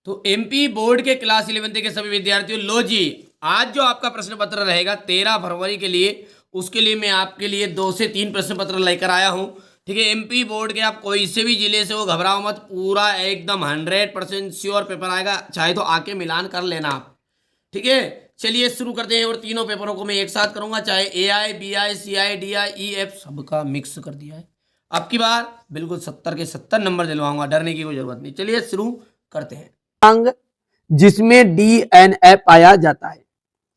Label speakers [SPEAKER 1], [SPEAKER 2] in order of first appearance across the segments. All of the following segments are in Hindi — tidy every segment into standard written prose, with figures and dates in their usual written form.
[SPEAKER 1] तो एमपी बोर्ड के क्लास 11 के सभी विद्यार्थियों, लो जी, आज जो आपका प्रश्न पत्र रहेगा 13 फरवरी के लिए, उसके लिए मैं आपके लिए 2 से 3 प्रश्न पत्र लेकर आया हूं। ठीक है, एमपी बोर्ड के, आप कोई से भी जिले से हो, घबराओ मत, पूरा एकदम 100% श्योर पेपर आएगा, चाहे तो आके मिलान कर लेना आप। ठीक है, चलिए शुरू करते हैं। और तीनों पेपरों को मैं एक साथ करूंगा, चाहे AI, BI, CI, DI, EF, सबका मिक्स कर दिया है। अब की बार बिल्कुल 70 के 70 नंबर दिलवाऊंगा, डरने की कोई जरूरत नहीं। चलिए शुरू करते हैं।
[SPEAKER 2] अंग जिसमें डीएनए पाया जाता है।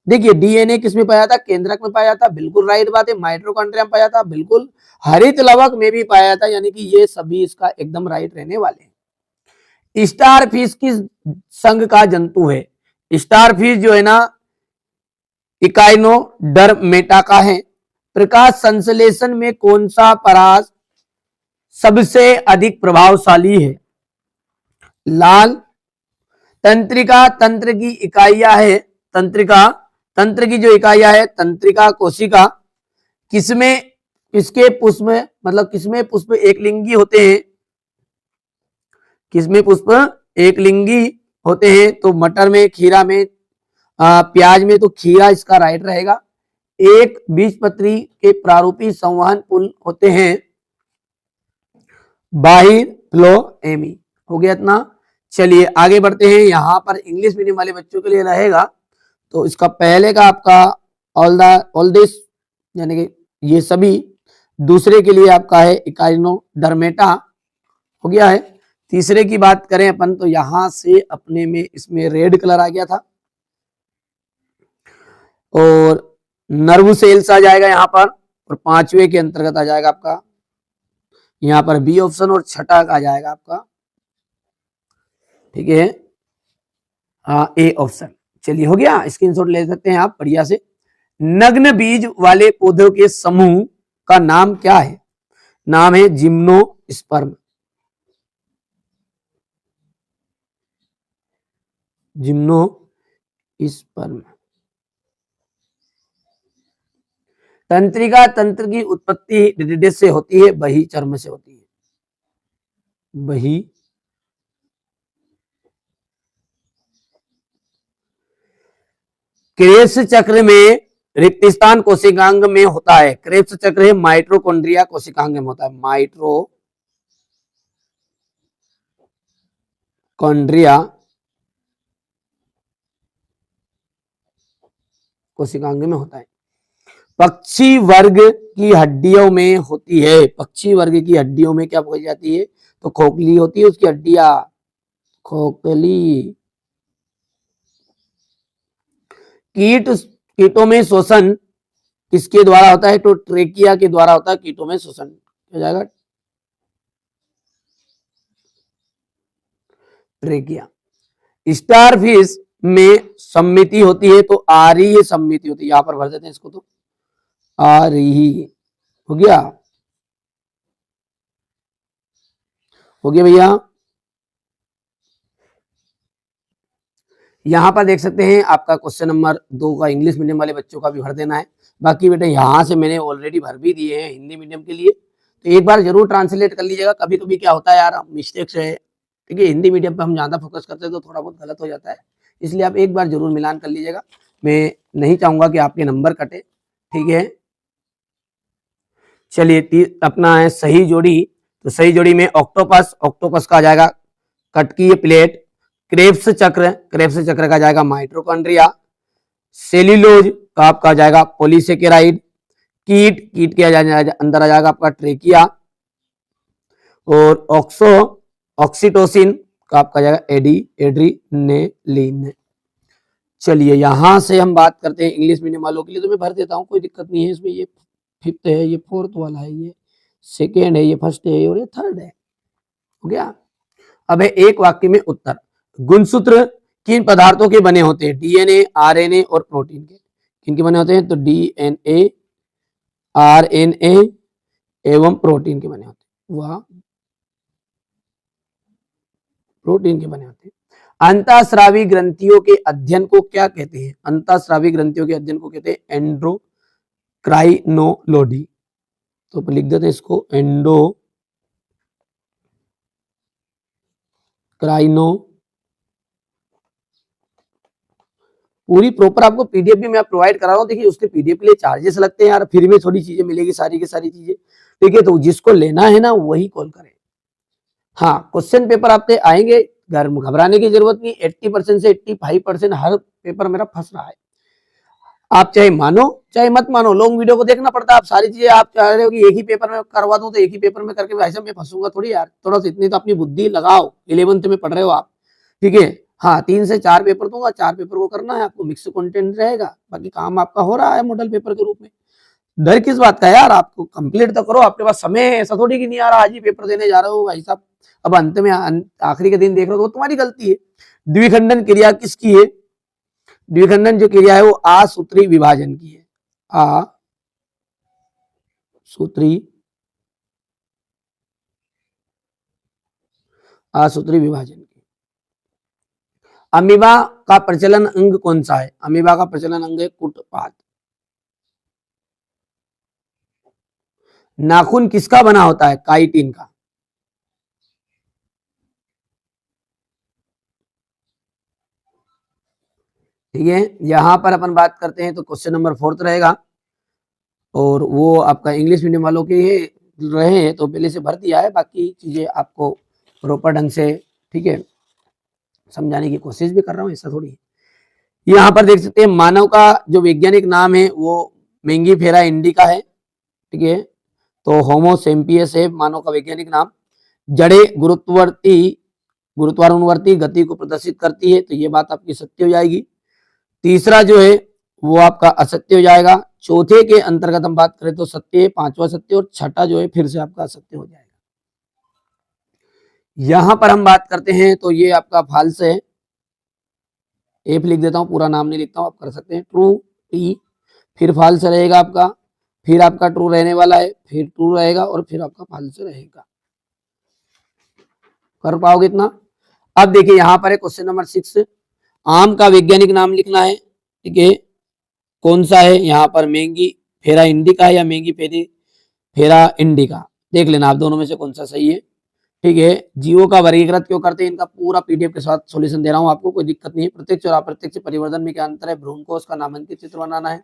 [SPEAKER 2] देखिए डीएनए किसमें पाया जाता है? केंद्रक में पाया जाता है, बिल्कुल राइट बात है। माइटोकॉन्ड्रिया में पाया जाता है, बिल्कुल। हरित लवक में भी पाया जाता है, यानी कि ये सभी इसका एकदम राइट रहने वाले हैं। स्टार फिश किस संघ का जंतु है? स्टार फिश जो है ना, इकाइनोडर्मेटा का है। प्रकाश संश्लेषण में कौन सा परास सबसे अधिक प्रभावशाली है? लाल। तंत्रिका तंत्र की इकाइयां है, तंत्रिका तंत्र की जो इकाइयां है, तंत्रिका कोशिका किसमें, किसके पुष्प में, मतलब किसमें पुष्प एक लिंगी होते हैं? किसमें पुष्प एक लिंगी होते हैं? तो मटर में, खीरा में, प्याज में। तो खीरा इसका राइट रहेगा। एक बीजपत्री के प्रारूपी संवहन पुल होते हैं बाहिर फ्लोएमी। हो गया इतना। चलिए आगे बढ़ते हैं। यहां पर इंग्लिश मीडियम वाले बच्चों के लिए रहेगा, तो इसका पहले का आपका ऑल दिस, यानी कि ये सभी। दूसरे के लिए आपका है इकाइनोडर्मेटा, हो गया है। तीसरे की बात करें अपन, तो यहां से अपने में इसमें रेड कलर आ गया था, और नर्व सेल्स आ जाएगा यहाँ पर। और पांचवे के अंतर्गत आ जाएगा आपका यहाँ पर बी ऑप्शन, और छठा आ जाएगा आपका, ठीक है, ए ऑप्शन। चलिए हो गया, स्क्रीनशॉट ले सकते हैं आप बढ़िया से। नग्न बीज वाले पौधों के समूह का नाम क्या है? नाम है जिम्नोस्पर्म। जिम्नोस्पर्म। तंत्रिका तंत्र की उत्पत्ति डिडिडे से होती है, बही चर्म से होती है। बही क्रेब्स चक्र में रिक्तिस्थान कोशिकांग में होता है। क्रेब्स चक्र है माइटोकॉन्ड्रिया कोशिकांग में होता है। माइटोकॉन्ड्रिया कोशिकांग में होता है। पक्षी वर्ग की हड्डियों में होती है। पक्षी वर्ग की हड्डियों में क्या पाई जाती है? तो खोखली होती है उसकी हड्डियां, खोखली। कीटों में शोषण किसके द्वारा होता है? तो ट्रेकिया के द्वारा होता है कीटों में शोषण। हो जाएगा ट्रेकिया। स्टारफिश में सम्मिति होती है, तो आरीय सम्मिति होती है। यहां पर भर देते हैं इसको, तो आरीय हो गया। हो गया भैया। यहां पर देख सकते हैं आपका क्वेश्चन नंबर 2 का इंग्लिश मीडियम वाले बच्चों का भी भर देना है। बाकी बेटा यहां से मैंने ऑलरेडी भर भी दिए हैं हिंदी मीडियम के लिए, तो एक बार जरूर ट्रांसलेट कर लीजिएगा। कभी कभी क्या होता है यार, मिस्टेक्स है, ठीक है। हिंदी मीडियम पे हम ज्यादा फोकस करते हैं तो थोड़ा बहुत गलत हो जाता है, इसलिए आप एक बार जरूर मिलान कर लीजिएगा। मैं नहीं चाहूंगा कि आपके नंबर कटे, ठीक है। चलिए अपना है सही जोड़ी। तो सही जोड़ी में ऑक्टोपस, ऑक्टोपस का आ जाएगा कटकीय प्लेट। क्रेब्स चक्र, क्रेब्स चक्र का जाएगा माइटोकॉन्ड्रिया। सेल्यूलोज का आपका जाएगा पॉलीसेकेराइड। कीट, कीट के अंदर आ जाएगा आपका ट्रेकिया। और ऑक्सीटोसिन का आपका जाएगा एड्रीनेलिन। चलिए यहां से हम बात करते हैं इंग्लिश मीडियम वालों के लिए, तो मैं भर देता हूं, कोई दिक्कत नहीं है इसमें। ये फिफ्थ है, ये फोर्थ वाला है, ये सेकेंड है, ये फर्स्ट है, और ये थर्ड है। हो गया। अब है एक वाक्य में उत्तर। गुणसूत्र किन पदार्थों के बने होते हैं? डीएनए, आरएनए और प्रोटीन के। किनके बने होते हैं? तो डीएनए, आरएनए एवं प्रोटीन के बने होते हैं। वह प्रोटीन के बने होते हैं। अंतःस्रावी ग्रंथियों के अध्ययन को क्या कहते हैं? अंतःस्रावी ग्रंथियों के अध्ययन को कहते हैं एंडोक्राइनोलॉजी। तो लिख देते हैं इसको, एंडोक्राइनोलॉजी। पूरी प्रॉपर आपको पीडीएफ भी मैं प्रोवाइड करा रहा हूँ। देखिए उसके पीडीएफ के लिए चार्जेस लगते हैं यार, फ्री में थोड़ी चीजें मिलेगी सारी की सारी चीजें, ठीक है। तो जिसको लेना है ना वही कॉल करें। हाँ, क्वेश्चन पेपर आपके आएंगे, घर घबराने की जरूरत नहीं। 80% से 85% हर पेपर मेरा फंस रहा है। आप चाहे मानो चाहे मत मानो, लॉन्ग वीडियो को देखना पड़ता है। आप सारी चीजें आप चाह रहे हो कि एक ही पेपर में करवा दूं, तो एक ही पेपर में करके भाई साहब मैं फंसूंगा थोड़ी यार। थोड़ा सा इतनी तो अपनी बुद्धि लगाओ। 11th में पढ़ रहे हो आप, ठीक है। हाँ, 3 से 4 पेपर दूंगा, 4 पेपर को करना है आपको, मिक्स कंटेंट रहेगा, बाकी काम आपका हो रहा है मॉडल पेपर के रूप में। डर किस बात का यार, आपको कंप्लीट तो करो, आपके पास समय है। ऐसा थोड़ी कि नहीं आ रहा आज ही पेपर देने जा रहे हो भाई साहब, अब अंत में आखिरी के दिन देख रहे हो, तो तुम्हारी गलती है। द्विखंडन क्रिया किसकी है? द्विखंडन जो क्रिया है वो आसूत्री विभाजन की है। आसूत्री विभाजन की। अमीबा का प्रचलन अंग कौन सा है? अमीबा का प्रचलन अंग है कुटपाद। नाखून किसका बना होता है? काइटिन का। ठीक है, यहां पर अपन बात करते हैं तो क्वेश्चन नंबर 4 रहेगा, और वो आपका इंग्लिश मीडियम वालों के रहे हैं तो पहले से भर दिया है। बाकी चीजें आपको प्रॉपर ढंग से, ठीक है, समझाने की कोशिश भी कर रहा हूँ, ऐसा थोड़ी है। यहाँ पर देख सकते हैं मानव का जो वैज्ञानिक नाम है वो मेंगीफेरा इंडिका है, ठीक है। तो होमो सेम्पियस है मानव का वैज्ञानिक नाम। जड़ें गुरुत्वानुवर्ती गति को प्रदर्शित करती है, तो ये बात आपकी सत्य हो जाएगी। तीसरा जो है वो आपका असत्य हो जाएगा। चौथे के अंतर्गत हम बात करें तो सत्य है, पांचवा सत्य, और छठा जो है फिर से आपका असत्य हो जाएगा। यहां पर हम बात करते हैं तो ये आपका फाल्स है। एफ लिख देता हूं, पूरा नाम नहीं लिखता हूं, आप कर सकते हैं। ट्रू टी, फिर फाल्स रहेगा आपका, फिर आपका ट्रू रहने वाला है, फिर ट्रू रहेगा, और फिर आपका फाल्स रहेगा। कर पाओगे इतना? अब देखिए यहां पर है क्वेश्चन नंबर 6, आम का वैज्ञानिक नाम लिखना है, ठीक है। कौन सा है? यहाँ पर मेंगी फेरा इंडिका या मेंगी फेरा इंडिका, देख लेना आप दोनों में से कौन सा सही है, ठीक है। जीवों का वर्गीकृत क्यों करते हैं, इनका पूरा पीडीएफ के साथ सॉल्यूशन दे रहा हूँ आपको, कोई दिक्कत नहीं है। प्रत्यक्ष और अप्रत्यक्ष परिवर्तन में क्या अंतर है? भ्रूणकोश का नामांकित चित्र बनाना है।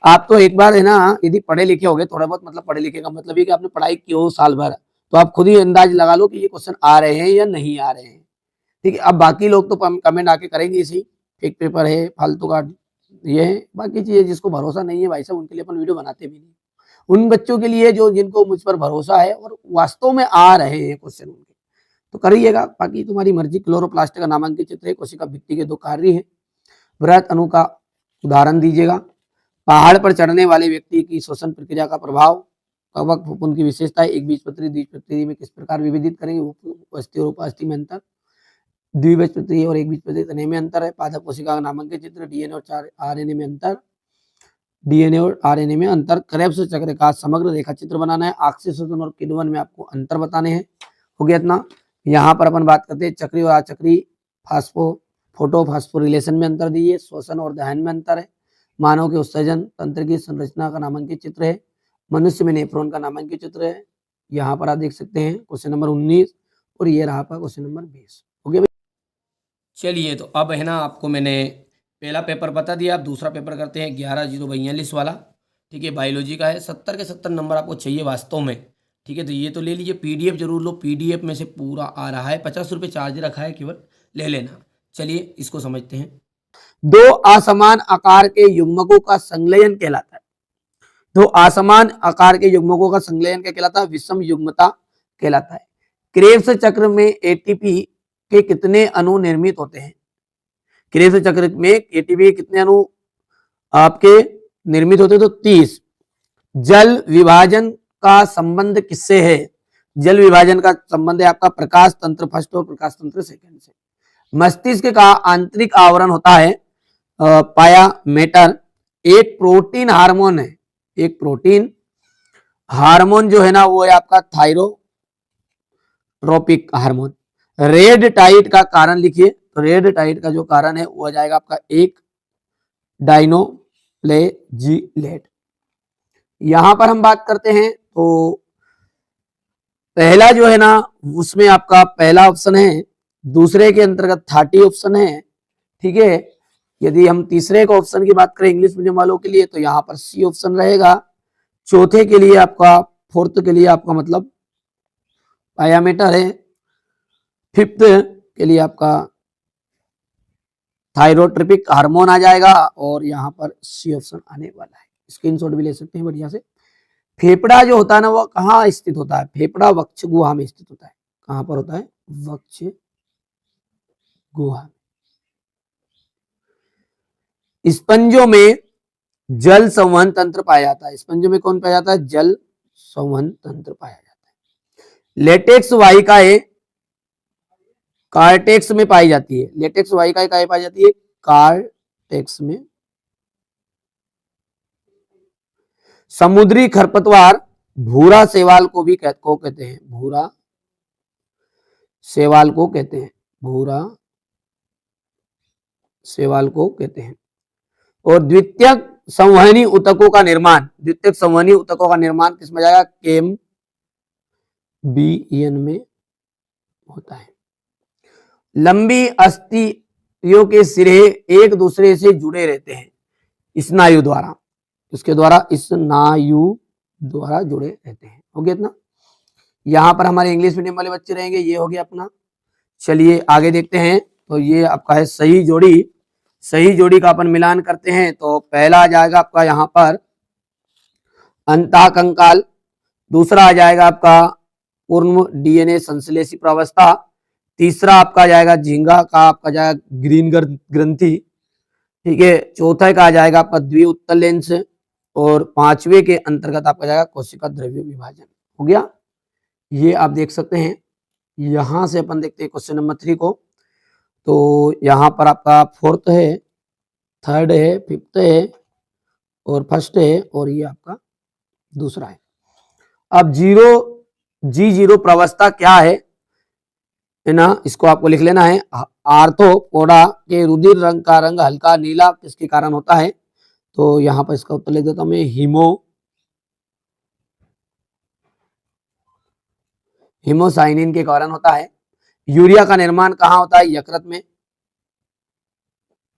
[SPEAKER 2] आप तो एक बार है ना, यदि पढ़े लिखे हो गए थोड़ा बहुत, मतलब पढ़े लिखे का मतलब ये कि आपने पढ़ाई की हो साल भर, तो आप खुद ही अंदाज लगा लो कि ये क्वेश्चन आ रहे हैं या नहीं आ रहे हैं, ठीक है। अब बाकी लोग तो कमेंट आके करेंगे इसी, फेक पेपर है, फालतू का ये है, बाकी चीजें जिसको भरोसा नहीं है भाई साहब उनके लिए अपन वीडियो बनाते भी नहीं। उन बच्चों के लिए जो जिनको मुझ पर भरोसा है और वास्तव में आ रहे हैं क्वेश्चन उनके, तो करिएगा, बाकी तुम्हारी मर्जी। क्लोरोप्लास्ट का नामांकित चित्र है, कोशिका भित्ति के 2 कार्य है। वृहत अणु का उदाहरण दीजिएगा। पहाड़ पर चढ़ने वाले व्यक्ति की श्वसन प्रक्रिया का प्रभाव, कवक फफूंद की विशेषता, एक बीजपत्री द्विबीजपत्री में किस प्रकार विभेदित करेंगे? उपस्थिति और उपास्थि में अंतर, द्विबीजपत्री और एक बीजपत्री तने में अंतर है। पादप कोशिका का नामांकित चित्र, डीएनए और आरएनए में अंतर, डीएनए और आरएनए में अंतर। क्रेब्स चक्र का समग्र रेखा चित्र बनाना है। ऑक्सीजन और किण्वन में आपको अंतर बताने हैं। हो गया इतना। यहाँ पर अपन बात करते हैं चक्री और अचक्री फोटोफॉस्फोरिलेशन में अंतर दीजिए। श्वसन और दहन में अंतर है। मानव के उत्सर्जन तंत्र की संरचना का नामांकित चित्र है। मनुष्य में नेफ्रॉन का नामांकित चित्र है। यहाँ पर आप देख सकते हैं क्वेश्चन नंबर 19, और ये रहा आपका क्वेश्चन नंबर 20। हो गया।
[SPEAKER 1] चलिए, तो अब है ना आपको मैंने पहला पेपर बता दिया। अब दूसरा पेपर करते हैं 11/042 वाला, ठीक है। बायोलॉजी का है, 70 के 70 नंबर आपको चाहिए वास्तव में, ठीक है। तो ये तो ले लीजिए, पीडीएफ जरूर लो, पीडीएफ में से पूरा आ रहा है। 50 रुपये चार्ज रखा है, केवल ले लेना। चलिए इसको समझते हैं।
[SPEAKER 2] 2 असमान आकार के युग्मकों का संलयन कहलाता है। 2 असमान आकार के युग्मकों का संलयन क्या कहलाता है? विषम युग्मता कहलाता है। क्रेब्स चक्र में एटीपी के कितने अणु निर्मित होते हैं? क्रेब्स चक्र में एटीपी के कितने अणु आपके निर्मित होते हैं? तो 30। जल विभाजन का संबंध किससे है? जल विभाजन का संबंध है आपका प्रकाश तंत्र फर्स्ट और प्रकाश तंत्र सेकंड से। मस्तिष्क का आंतरिक आवरण होता है पाया मेटर, एक प्रोटीन हार्मोन है। एक प्रोटीन हार्मोन जो है ना वो है आपका थायरोट्रोपिक हार्मोन। रेड टाइट का कारण लिखिए, तो रेड टाइट का जो कारण है वो आ जाएगा आपका 1 डाइनोफ्लेजिलेट। यहां पर हम बात करते हैं तो पहला जो है ना उसमें आपका पहला ऑप्शन है, दूसरे के अंतर्गत 30 ऑप्शन है, ठीक है। यदि हम तीसरे का ऑप्शन की बात करें इंग्लिश मीडियम वालों के लिए तो यहाँ पर सी ऑप्शन रहेगा। चौथे के लिए आपका, फोर्थ के लिए आपका मतलब पायामीटर है। फिफ्थ के लिए आपका थायरोट्रिपिक हार्मोन आ जाएगा और यहाँ पर सी ऑप्शन आने वाला है। स्क्रीनशॉट भी ले सकते हैं बढ़िया से। फेफड़ा जो होता है ना वो कहाँ स्थित होता है? फेफड़ा वक्ष गुहा में स्थित होता है। कहाँ पर होता है? वक्ष गुहा। स्पंजों में जल संवहन तंत्र पाया जाता है। स्पंजों में कौन पाया जाता है? जल संवहन तंत्र पाया जाता है। लेटेक्स वाहिकाएं कार्टेक्स में पाई जाती है। लेटेक्स वाहिकाएं कहाँ पाई जाती है? कार्टेक्स में। समुद्री खरपतवार भूरा शैवाल को भी कहते हैं। भूरा शैवाल को कहते हैं। भूरा शैवाल को कहते हैं। और द्वितीयक संवहनी ऊतकों का निर्माण, द्वितीयक संवहनी ऊतकों का निर्माण किसमें जाएगा? कैम्बियन में होता है। लंबी अस्थियों के सिरे एक दूसरे से जुड़े रहते हैं स्नायु द्वारा। इसके द्वारा, स्नायु द्वारा जुड़े रहते हैं। हो गया इतना। यहाँ पर हमारे इंग्लिश मीडियम वाले बच्चे रहेंगे। ये हो गया अपना। चलिए आगे देखते हैं। तो ये आपका है सही जोड़ी। सही जोड़ी का अपन मिलान करते हैं तो पहला आ जाएगा आपका यहाँ पर अंतःकंकाल। दूसरा आ जाएगा आपका पूर्ण डीएनए संश्लेषी प्रावस्था। तीसरा आपका जाएगा झींगा का आपका जाएगा ग्रीन ग्रंथि। ठीक है। चौथा का आ जाएगा आपका द्विउत्तल लेंस और पांचवे के अंतर्गत आपका जाएगा कोशिका द्रव्य विभाजन। हो गया। ये आप देख सकते हैं। यहां से अपन देखते हैं क्वेश्चन नंबर 3 को। तो यहाँ पर आपका फोर्थ है, थर्ड है, फिफ्थ है और फर्स्ट है और ये आपका दूसरा है। अब G0 प्रावस्था क्या है ना, इसको आपको लिख लेना है। आर्थ्रोपोडा के रुधिर रंग का रंग हल्का नीला किसके कारण होता है? तो यहाँ पर इसका उत्तर लिख देता हूं मैं, हीमोसाइनिन के कारण होता है। यूरिया का निर्माण कहाँ होता है? यकृत में।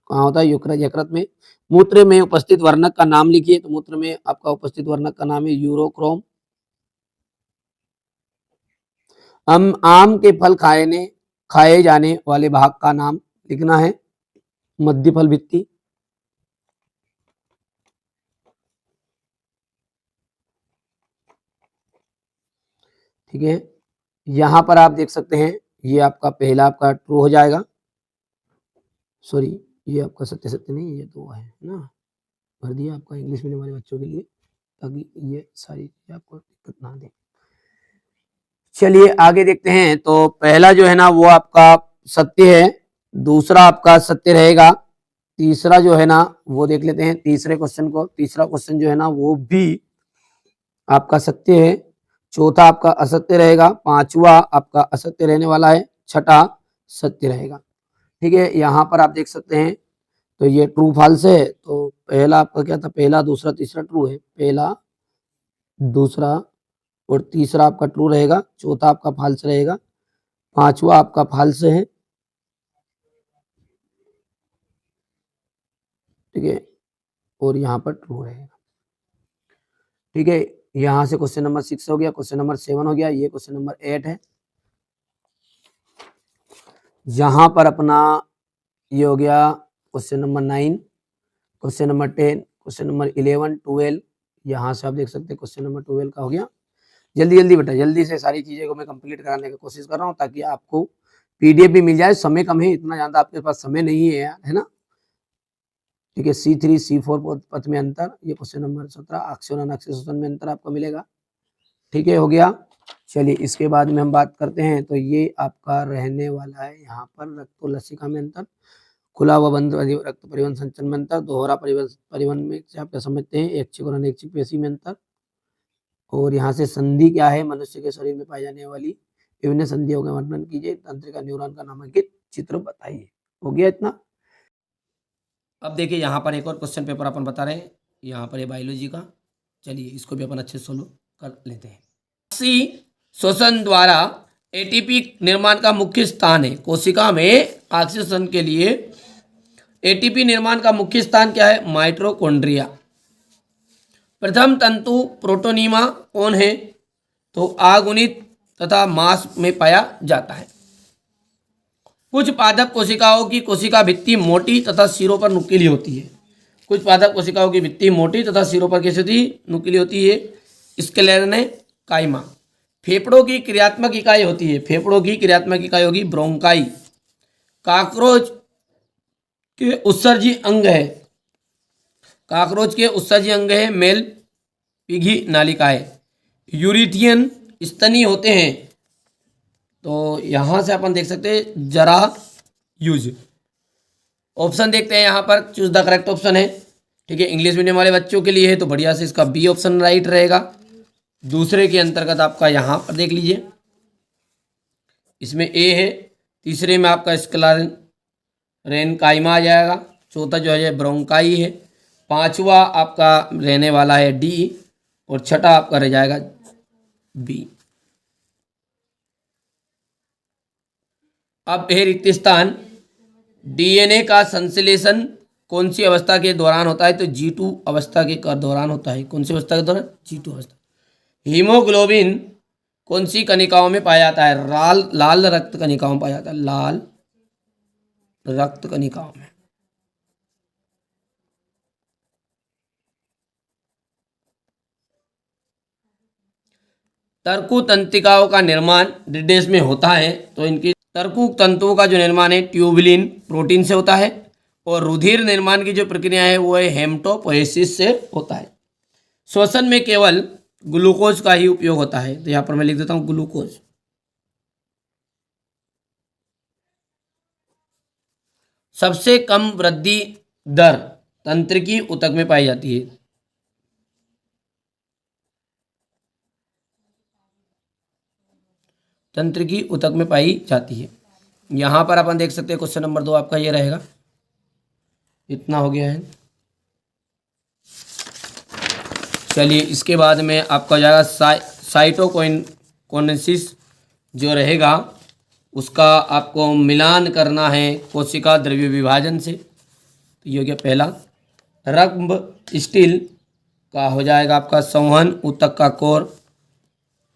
[SPEAKER 2] कहाँ होता है? यकृत में। मूत्र में उपस्थित वर्णक का नाम लिखिए। तो मूत्र में आपका उपस्थित वर्णक का नाम है यूरोक्रोम। आम के फल खाए जाने वाले भाग का नाम लिखना है मध्य फल भित्ति। ठीक है। यहां पर आप देख सकते हैं ये आपका पहला आपका ट्रू हो जाएगा। सॉरी, ये आपका सत्य नहीं, ये तो है ना, भर दिया आपका इंग्लिश मीडियम वाले बच्चों के लिए ताकि ये सारी चीजें आपको दिक्कत ना दे। चलिए आगे देखते हैं। तो पहला जो है ना वो आपका सत्य है, दूसरा आपका सत्य रहेगा, तीसरा जो है ना वो देख लेते हैं तीसरे क्वेश्चन को। तीसरा क्वेश्चन जो है ना वो भी आपका सत्य है, चौथा आपका असत्य रहेगा, पांचवा आपका असत्य रहने वाला है, छठा सत्य रहेगा। ठीक है। यहाँ पर आप देख सकते हैं तो ये ट्रू फॉल्स है। तो पहला आपका क्या था? पहला दूसरा तीसरा ट्रू है। पहला दूसरा और तीसरा आपका ट्रू रहेगा, चौथा आपका फॉल्स रहेगा, पांचवा आपका फॉल्स है। ठीक है। और यहाँ पर ट्रू रहेगा। ठीक है। यहाँ से क्वेश्चन नंबर 6 हो गया, क्वेश्चन नंबर 7 हो गया, ये क्वेश्चन नंबर 8 है। यहाँ पर अपना ये हो गया question number 9, question number 10, question number 11, 12। यहाँ से आप देख सकते हैं क्वेश्चन नंबर 12 का हो गया। जल्दी जल्दी बेटा, जल्दी से सारी चीजें को मैं कंप्लीट कराने की कोशिश कर रहा हूँ ताकि आपको पीडीएफ भी मिल जाए। समय कम है, इतना ज्यादा आपके पास समय नहीं है यार, है ना। ठीक है। C3 C4 पथ में अंतर, ये क्वेश्चन नंबर 17, आक्सीजन ऑक्सीजन में अंतर आपको मिलेगा। ठीक है, हो गया। चलिए इसके बाद में हम बात करते हैं। तो ये आपका रहने वाला है यहाँ पर रक्त और लसिका में अंतर, खुला व बंद रक्त परिवहन संचरण में अंतर, दोहरा परिवहन में आप क्या समझते हैं, ऐच्छिक और अनैच्छिक पेशी में अंतर। और यहाँ से संधि क्या है? मनुष्य के शरीर में पाई जाने वाली विभिन्न संधियों का वर्णन कीजिए, तंत्रिका न्यूरॉन का नामांकित चित्र बताइए। हो गया इतना।
[SPEAKER 1] अब देखिए यहाँ पर एक और क्वेश्चन पेपर अपन बता रहे हैं, यहाँ पर ये बायोलॉजी का। चलिए इसको भी अपन अच्छे से सोल्व कर लेते हैं। शोषण द्वारा एटीपी निर्माण का मुख्य स्थान है। कोशिका में ऑक्सीजन के लिए एटीपी निर्माण का मुख्य स्थान क्या है? माइटोकॉन्ड्रिया। प्रथम तंतु प्रोटोनीमा कौन है? तो अगुणित तथा मांस में पाया जाता है। कुछ पादप कोशिकाओं की कोशिका भित्ति मोटी तथा सिरों पर नुकीली होती है। कुछ पादप कोशिकाओं की भित्ति मोटी तथा सिरों पर कैसी होती? नुकीली होती है। स्क्लेरनेकाइमा। फेफड़ों की क्रियात्मक इकाई होती है। फेफड़ों की क्रियात्मक इकाई होगी ब्रोंकाई। काकरोच के उत्सर्जी अंग है। काकरोच के उत्सर्जी अंग है मेल पिघी नालिकाएं। यूरिथियन स्तनी होते हैं। तो यहाँ से अपन देख सकते हैं जरा यूज। ऑप्शन देखते हैं यहाँ पर, चूज द करेक्ट ऑप्शन है। ठीक है, इंग्लिश मीडियम वाले बच्चों के लिए है तो बढ़िया से इसका बी ऑप्शन राइट रहेगा। दूसरे के अंतर्गत आपका यहाँ पर देख लीजिए, इसमें ए है। तीसरे में आपका स्क्लेरेनकाइमा आ जाएगा। चौथा जो है ब्रोंकाई है। पांचवा आपका रहने वाला है डी और छठा आपका रह जाएगा बी। अब है रिक्त स्थान। डीएनए का संश्लेषण कौन सी अवस्था के दौरान होता है? तो G2 अवस्था के दौरान होता है। कौन सी अवस्था के दौरान? G2 अवस्था। हीमोग्लोबिन कौन सी कणिकाओं में पाया जाता है? लाल रक्त कणिकाओं में पाया जाता है। लाल रक्त कणिकाओं में। तर्कु तंत्रिकाओं का निर्माण डिडेस में होता है। तो इनकी तर्कु तंतुओं का जो निर्माण है ट्यूबुलिन प्रोटीन से होता है और रुधिर निर्माण की जो प्रक्रिया है वो है हेमटोपोएसिस से होता है। श्वसन में केवल ग्लूकोज का ही उपयोग होता है। तो यहाँ पर मैं लिख देता हूँ ग्लूकोज। सबसे कम वृद्धि दर तंत्रिकी ऊतक में पाई जाती है। तंत्रिकी ऊतक में पाई जाती है। यहाँ पर अपन देख सकते हैं क्वेश्चन नंबर 2 आपका ये रहेगा। इतना हो गया है। चलिए इसके बाद में आपका हो जाएगा साइटोकाइनेसिस जो रहेगा उसका आपको मिलान करना है कोशिका द्रव्य विभाजन से। तो ये हो गया पहला। रक्त स्टील का हो जाएगा आपका संवहन ऊतक का कोर।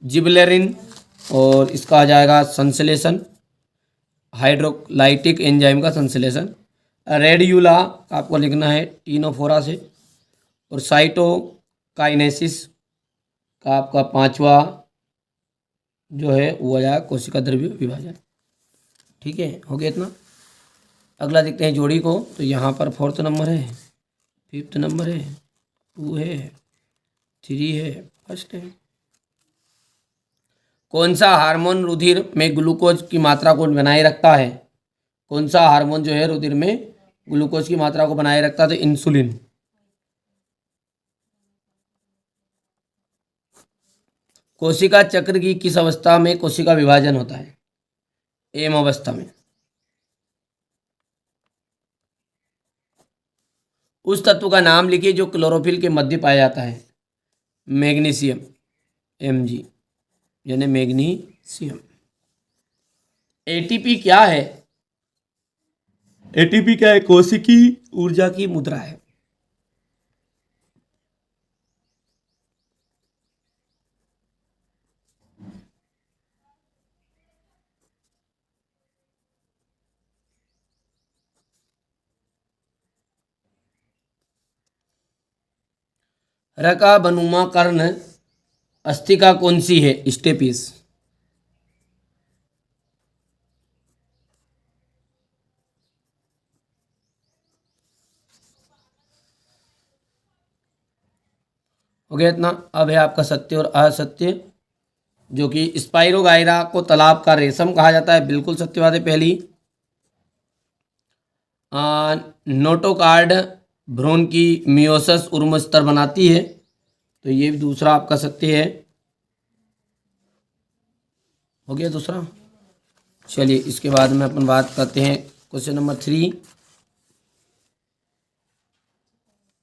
[SPEAKER 1] जिबलेरिन और इसका आ जाएगा संश्लेषण, हाइड्रोलाइटिक एंजाइम का संश्लेषण। रेडियुला आपको लिखना है टीनोफोरा से। और साइटोकाइनेसिस का आपका पांचवा जो है वो आ जाएगा कोशिका द्रव्य विभाजन। ठीक है, हो गया इतना। अगला देखते हैं जोड़ी को। तो यहाँ पर 4th नंबर है, 5th नंबर है, 2 है, 3 है, 1st है। कौन सा हार्मोन रुधिर में ग्लूकोज की मात्रा को बनाए रखता है? कौन सा हार्मोन जो है रुधिर में ग्लूकोज की मात्रा को बनाए रखता है? तो इंसुलिन। कोशिका चक्र की किस अवस्था में कोशिका विभाजन होता है? एम अवस्था में। उस तत्व का नाम लिखिए जो क्लोरोफिल के मध्य पाया जाता है। मैग्नीशियम, Mg यानी मैग्नीशियम। एटीपी क्या है? एटीपी क्या है? कोशिकी ऊर्जा की मुद्रा है। रकाबनुमा कर्ण अस्थिका कौन सी है? स्टेपिस। हो गया इतना। अब है आपका सत्य और असत्य, जो कि स्पाइरोगाइरा को तालाब का रेशम कहा जाता है। बिल्कुल सत्य बात है पहली। नोटोकार्ड भ्रूण की मियोसिस उर्म स्तर बनाती है। तो ये भी दूसरा आपका सत्य है। हो गया दूसरा। चलिए इसके बाद में अपन बात करते हैं क्वेश्चन नंबर 3।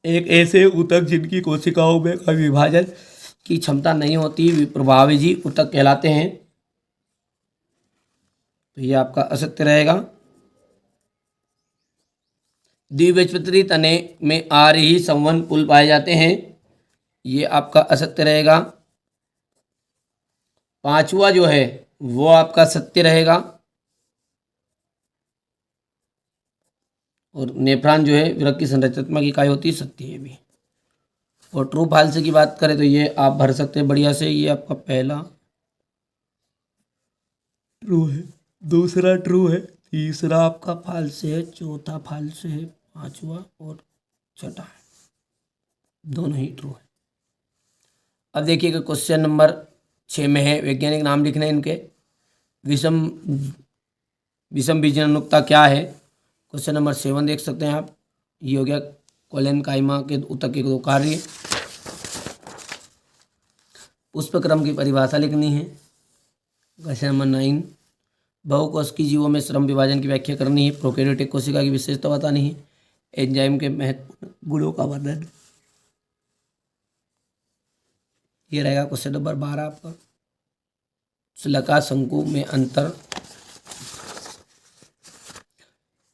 [SPEAKER 1] एक ऐसे ऊतक जिनकी कोशिकाओं में का विभाजन की क्षमता नहीं होती प्रभावजी ऊतक कहलाते हैं। तो ये आपका असत्य रहेगा। द्विबीजपत्री तने में आर्य ही संवहन पुल पाए जाते हैं, ये आपका असत्य रहेगा। पांचवा जो है वो आपका सत्य रहेगा। और नेफ्रॉन जो है विरक की संरचनात्मक इकाई होती है, सत्य है भी। और ट्रू फाल्स की बात करें तो ये आप भर सकते हैं बढ़िया से, ये आपका पहला ट्रू है, दूसरा ट्रू है, तीसरा आपका फाल्स है, चौथा फाल्स है, पांचवा और छठा है, दोनों ही ट्रू है। अब देखिएगा क्वेश्चन नंबर 6 में है, वैज्ञानिक नाम लिखने हैं इनके। विषम बीजाणुता क्या है? क्वेश्चन नंबर 7 देख सकते हैं आप, ये हो गया कोलेन काइमा के ऊतक के 2 कार्य। पुष्पक्रम की परिभाषा लिखनी है। क्वेश्चन नंबर 9 बहुकोशिकीय जीवों में श्रम विभाजन की व्याख्या करनी है। प्रोकैरियोटिक कोशिका की विशेषता बतानी है। एंजाइम के महत्वपूर्ण गुणों का वर्णन। ये रहेगा क्वेश्चन नंबर 12 आपका। शलाका शंकु में अंतर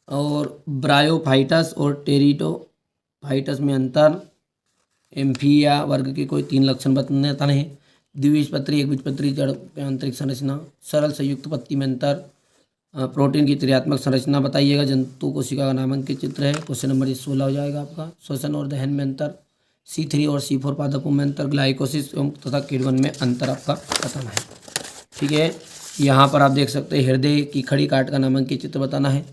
[SPEAKER 1] और ब्रायोफाइटस और टेरिडोफाइटस में अंतर। एम्फिया वर्ग के कोई 3 लक्षण बताने हैं। द्विबीजपत्री एकबीजपत्री जड़ में आंतरिक संरचना। सरल संयुक्त पत्ती में अंतर। प्रोटीन की त्रिआत्मक संरचना बताइएगा। जंतु कोशिका का नामांकित चित्र है। क्वेश्चन नंबर 16 हो जाएगा आपका। श्वसन और दहन में अंतर। C3 और C4 पादपों में अंतर। ग्लाइकोसिस तथा किण्वन में अंतर आपका बताना है। ठीक है, यहाँ पर आप देख सकते हैं हृदय की खड़ी काट का नामांकित चित्र बताना है।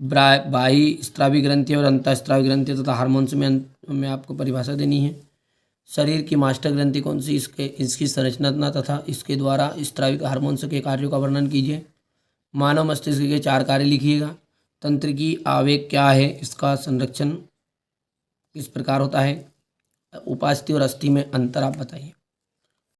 [SPEAKER 1] बाह्य स्रावी ग्रंथि और अंतःस्रावी ग्रंथि तथा हार्मोन्स में आपको परिभाषा देनी है। शरीर की मास्टर ग्रंथि कौन सी, इसकी संरचना तथा इसके द्वारा स्राविक हार्मोन्स के कार्यों का वर्णन कीजिए। मानव मस्तिष्क के 4 कार्य लिखिएगा। तंत्रिकी आवेग क्या है, इसका संरक्षण किस प्रकार होता है। उपास्थि और अस्थि में अंतर आप बताइए।